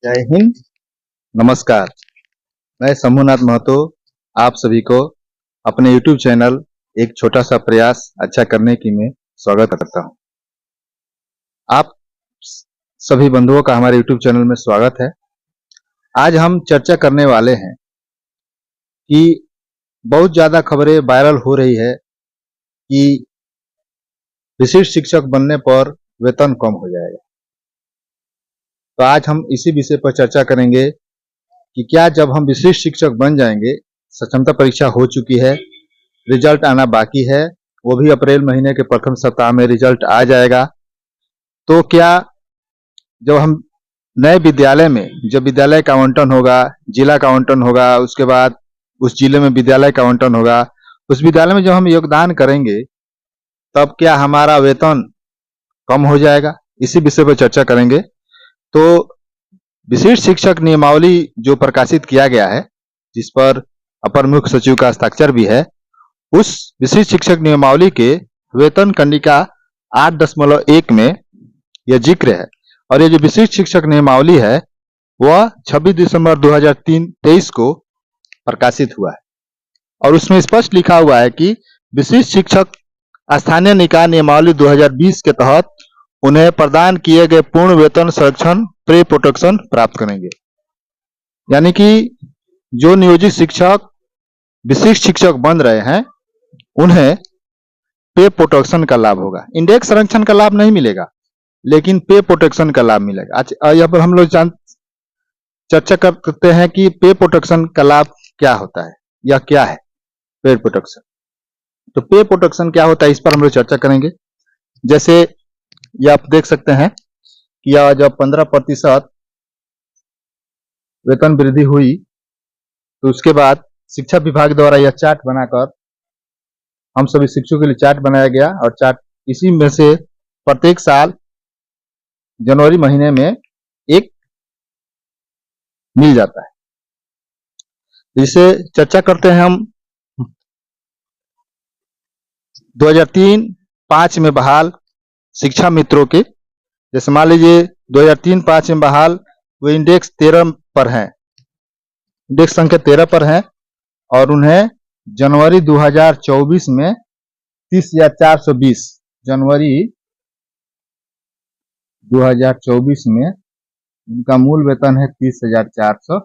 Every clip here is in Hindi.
जय हिंद। नमस्कार। मैं शंभुनाथ महतो आप सभी को अपने YouTube चैनल एक छोटा सा प्रयास अच्छा करने की मैं स्वागत करता हूं। आप सभी बंधुओं का हमारे YouTube चैनल में स्वागत है। आज हम चर्चा करने वाले हैं कि बहुत ज्यादा खबरें वायरल हो रही है कि विशिष्ट शिक्षक बनने पर वेतन कम हो जाएगा। तो आज हम इसी विषय पर चर्चा करेंगे कि क्या जब हम विशिष्ट शिक्षक बन जाएंगे, सक्षमता परीक्षा हो चुकी है, रिजल्ट आना बाकी है, वो भी अप्रैल महीने के प्रथम सप्ताह में रिजल्ट आ जाएगा, तो क्या जब हम नए विद्यालय में, जब विद्यालय का आवंटन होगा, जिला का आवंटन होगा, उसके बाद उस जिले में विद्यालय का आवंटन होगा, उस विद्यालय में जब हम योगदान करेंगे तब क्या हमारा वेतन कम हो जाएगा? इसी विषय पर चर्चा करेंगे। तो विशिष्ट शिक्षक नियमावली जो प्रकाशित किया गया है, जिस पर अपर मुख्य सचिव का हस्ताक्षर भी है, उस विशिष्ट शिक्षक नियमावली के वेतन कंडिका 8.1 में यह जिक्र है। और ये जो विशिष्ट शिक्षक नियमावली है वह 26 दिसंबर 2023 को प्रकाशित हुआ है और उसमें स्पष्ट लिखा हुआ है कि विशिष्ट शिक्षक स्थानीय निकाय नियमावली 2020 के तहत उन्हें प्रदान किए गए पूर्ण वेतन संरक्षण प्री प्रोटेक्शन प्राप्त करेंगे। यानी कि जो नियोजित शिक्षक विशिष्ट शिक्षक बन रहे हैं उन्हें पे प्रोटेक्शन का लाभ होगा। इंडेक्स संरक्षण का लाभ नहीं मिलेगा, लेकिन पे प्रोटेक्शन का लाभ मिलेगा। अच्छा, यहाँ पर हम लोग चर्चा करते हैं कि पे प्रोटेक्शन का लाभ क्या होता है या क्या है पे प्रोटेक्शन। तो पे प्रोटेक्शन क्या होता है, इस पर हम लोग चर्चा करेंगे। जैसे ये आप देख सकते हैं कि यह जब 15% वेतन वृद्धि हुई तो उसके बाद शिक्षा विभाग द्वारा यह चार्ट बनाकर हम सभी शिक्षकों के लिए चार्ट बनाया गया और चार्ट इसी में से प्रत्येक साल जनवरी महीने में एक मिल जाता है। इसे चर्चा करते हैं हम 2003-05 में बहाल शिक्षा मित्रों के। जैसे मान लीजिए 2003-05 में बहाल वो इंडेक्स 13 पर हैं, इंडेक्स संख्या 13 पर हैं और उन्हें जनवरी 2024 में 30,420 जनवरी 2024 में उनका मूल वेतन है 30,400।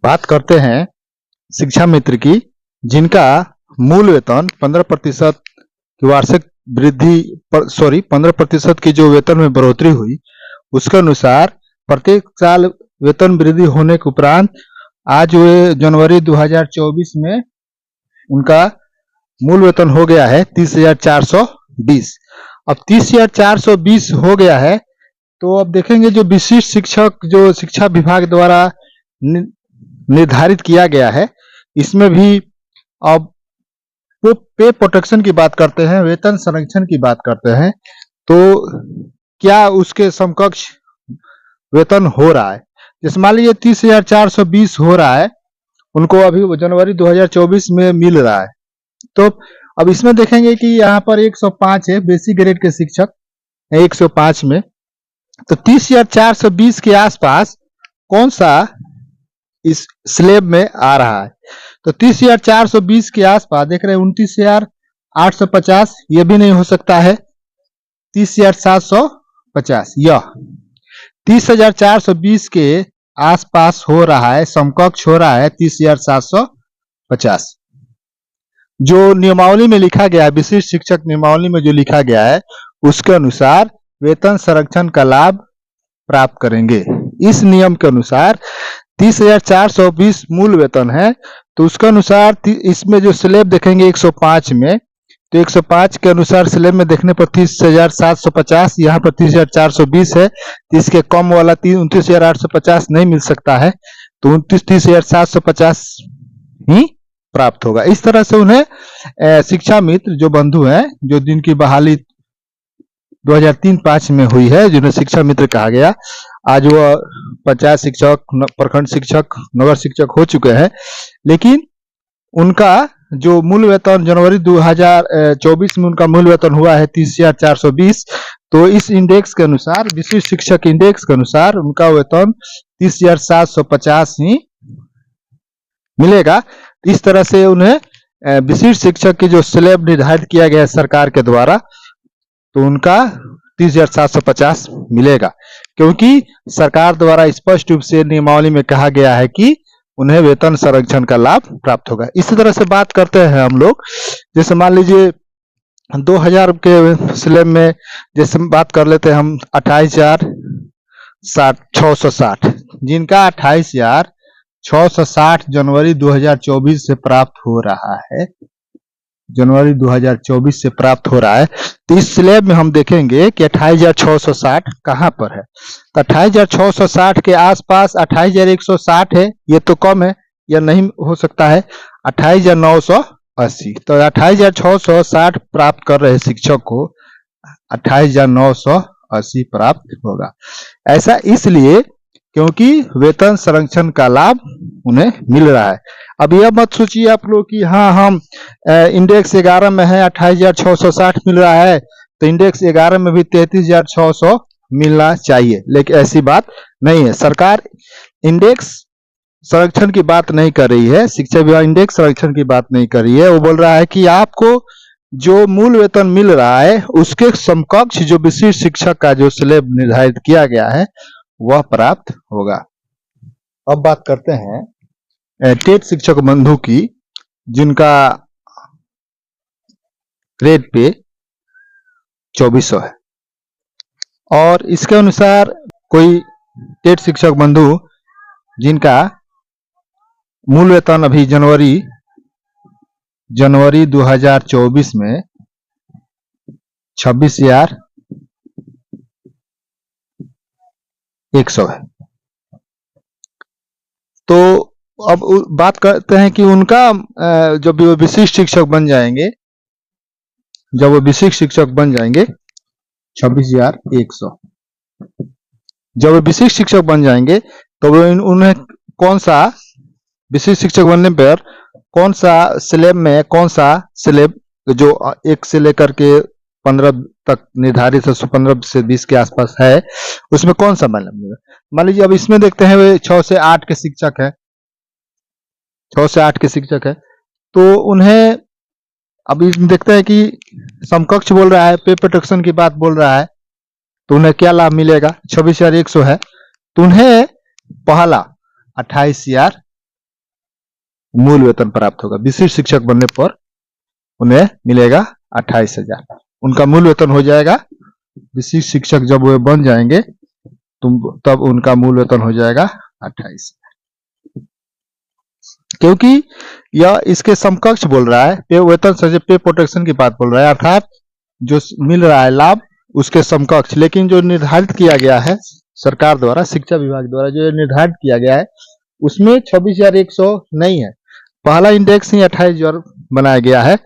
बात करते हैं शिक्षा मित्र की, जिनका मूल वेतन 15% की वार्षिक वृद्धि 15% की जो वेतन में बढ़ोतरी हुई उसके अनुसार प्रत्येक साल वेतन वृद्धि होने के उपरांत आज वे जनवरी 2024 में उनका मूल वेतन हो गया है 30,420। अब 30,420 हो गया है तो अब देखेंगे जो विशिष्ट शिक्षक जो शिक्षा विभाग द्वारा निर्धारित किया गया है, इसमें भी अब पे प्रोटेक्शन की बात करते हैं, वेतन संरक्षण की बात करते हैं, तो क्या उसके समकक्ष वेतन हो रहा है? जैसे मान लीजिए 30,420 हो रहा है, उनको अभी जनवरी 2024 में मिल रहा है। तो अब इसमें देखेंगे कि यहाँ पर 105 है बेसिक ग्रेड के शिक्षक 105 में, तो 30,420 के आसपास कौन सा इस स्लेब में आ रहा है? तो 30,420 के आसपास देख रहे हैं 29,850, ये भी नहीं हो सकता है। 30,750 यह 30,420 के आसपास हो रहा है, समकक्ष हो रहा है 30,750। जो नियमावली में लिखा गया है, विशिष्ट शिक्षक नियमावली में जो लिखा गया है उसके अनुसार वेतन संरक्षण का लाभ प्राप्त करेंगे। इस नियम के अनुसार 30,420 मूल वेतन है, तो उसके अनुसार इसमें जो स्लेब देखेंगे 105 में, तो 105 के अनुसार स्लेब में देखने पर 30,750, यहाँ पर 30,420 है, तो इसके कम वाला 29,850 नहीं मिल सकता है, तो 30,750 ही प्राप्त होगा। इस तरह से उन्हें शिक्षा मित्र जो बंधु हैं, जो जिनकी बहाली 2003-05 में हुई है, जिन्हें शिक्षा मित्र कहा गया, आज वह पंचायत शिक्षक, प्रखंड शिक्षक, नगर शिक्षक हो चुके हैं, लेकिन उनका जो मूल वेतन जनवरी 2024 में उनका मूल वेतन हुआ है 30,420, तो इस इंडेक्स के अनुसार, विशिष्ट शिक्षक इंडेक्स के अनुसार उनका वेतन 30,750 ही मिलेगा। इस तरह से उन्हें विशिष्ट शिक्षक की जो स्लैब निर्धारित किया गया है सरकार के द्वारा, तो उनका 30,750 मिलेगा, क्योंकि सरकार द्वारा स्पष्ट रूप से नियमावली में कहा गया है कि उन्हें वेतन संरक्षण का लाभ प्राप्त होगा। इसी तरह से बात करते हैं हम लोग, जैसे मान लीजिए 2000 के स्लैब में जैसे बात कर लेते हैं हम 28,660, जिनका 28,660 जनवरी 2024 से प्राप्त हो रहा है, जनवरी 2024 से प्राप्त हो रहा है। तो इस स्लैब में हम देखेंगे कि 28,660 कहाँ पर है। तो 28,660 के आसपास 28,160 है, ये तो कम है, यह नहीं हो सकता है। 28,980, तो 28,660 प्राप्त कर रहे शिक्षक को 28,980 प्राप्त होगा। ऐसा इसलिए क्योंकि वेतन संरक्षण का लाभ उन्हें मिल रहा है। अब यह मत सोचिए आप लोग कि हाँ हम इंडेक्स 11 में है 28,660 मिल रहा है, तो इंडेक्स 11 में भी 33,600 मिलना चाहिए, लेकिन ऐसी बात नहीं है। सरकार इंडेक्स संरक्षण की बात नहीं कर रही है, शिक्षा विभाग इंडेक्स संरक्षण की बात नहीं कर रही है। वो बोल रहा है कि आपको जो मूल वेतन मिल रहा है उसके समकक्ष जो विशिष्ट शिक्षक का जो स्लैब निर्धारित किया गया है वह प्राप्त होगा। अब बात करते हैं टेट शिक्षक बंधु की, जिनका ग्रेड पे 2400 है, और इसके अनुसार कोई टेट शिक्षक बंधु जिनका मूल वेतन अभी जनवरी 2024 में 26,100 है, तो अब बात करते हैं कि उनका जब वो विशिष्ट शिक्षक बन जाएंगे, 26,100, जब वो विशिष्ट शिक्षक बन जाएंगे तो वो उन्हें कौन सा विशिष्ट शिक्षक बनने पर कौन सा स्लैब में, कौन सा स्लैब जो 1 से लेकर के 15 तक निर्धारित है, 15 से 20 के आसपास है, उसमें कौन सा मिलेगा। मान लीजिए अब इसमें देखते हैं वे 6 से 8 के शिक्षक है, 6 से 8 के शिक्षक है, तो उन्हें अब इसमें देखते हैं कि समकक्ष बोल रहा है, पे प्रोटेक्शन की बात बोल रहा है, तो उन्हें क्या लाभ मिलेगा। 26,100 है, तो उन्हें पहला 28,000 मूल वेतन प्राप्त होगा। विशिष्ट शिक्षक बनने पर उन्हें मिलेगा 28,000, उनका मूल वेतन हो जाएगा। विशिष्ट शिक्षक जब वे बन जाएंगे तब उनका मूल वेतन हो जाएगा 28,000, क्योंकि यह इसके समकक्ष बोल रहा है, पे वेतन से पे प्रोटेक्शन की बात बोल रहा है, अर्थात जो मिल रहा है लाभ उसके समकक्ष। लेकिन जो निर्धारित किया गया है सरकार द्वारा, शिक्षा विभाग द्वारा जो निर्धारित किया गया है उसमें 26,100 नहीं है, पहला इंडेक्स ही 28,000 बनाया गया है,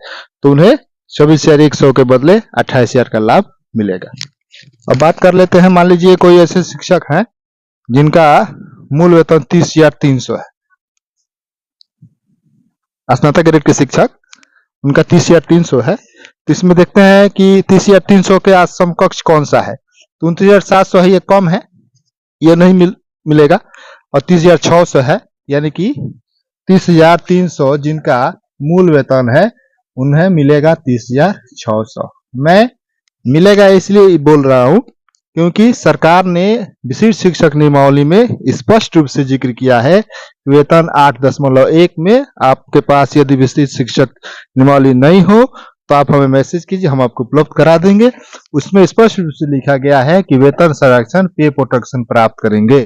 तो उन्हें 26,100 के बदले 28,000 का लाभ मिलेगा। अब बात कर लेते हैं, मान लीजिए कोई ऐसे शिक्षक हैं जिनका मूल वेतन 30,300 है, स्नातक ग्रेड के शिक्षक, उनका 30,300 है। तो इसमें देखते हैं कि 30,300 के समकक्ष कौन सा है, तो 29,700 है, ये कम है, ये नहीं मिलेगा, और 30,600 है, यानी कि 30,300 जिनका मूल वेतन है उन्हें मिलेगा 30,600। मैं मिलेगा इसलिए बोल रहा हूं क्योंकि सरकार ने विशिष्ट शिक्षक नियमावली में स्पष्ट रूप से जिक्र किया है, वेतन 8.1 में आपके पास यदि विशिष्ट शिक्षक नियमावली नहीं हो तो आप हमें मैसेज कीजिए, हम आपको उपलब्ध करा देंगे। उसमें स्पष्ट रूप से लिखा गया है कि वेतन संरक्षण पे प्रोटेक्शन प्राप्त करेंगे।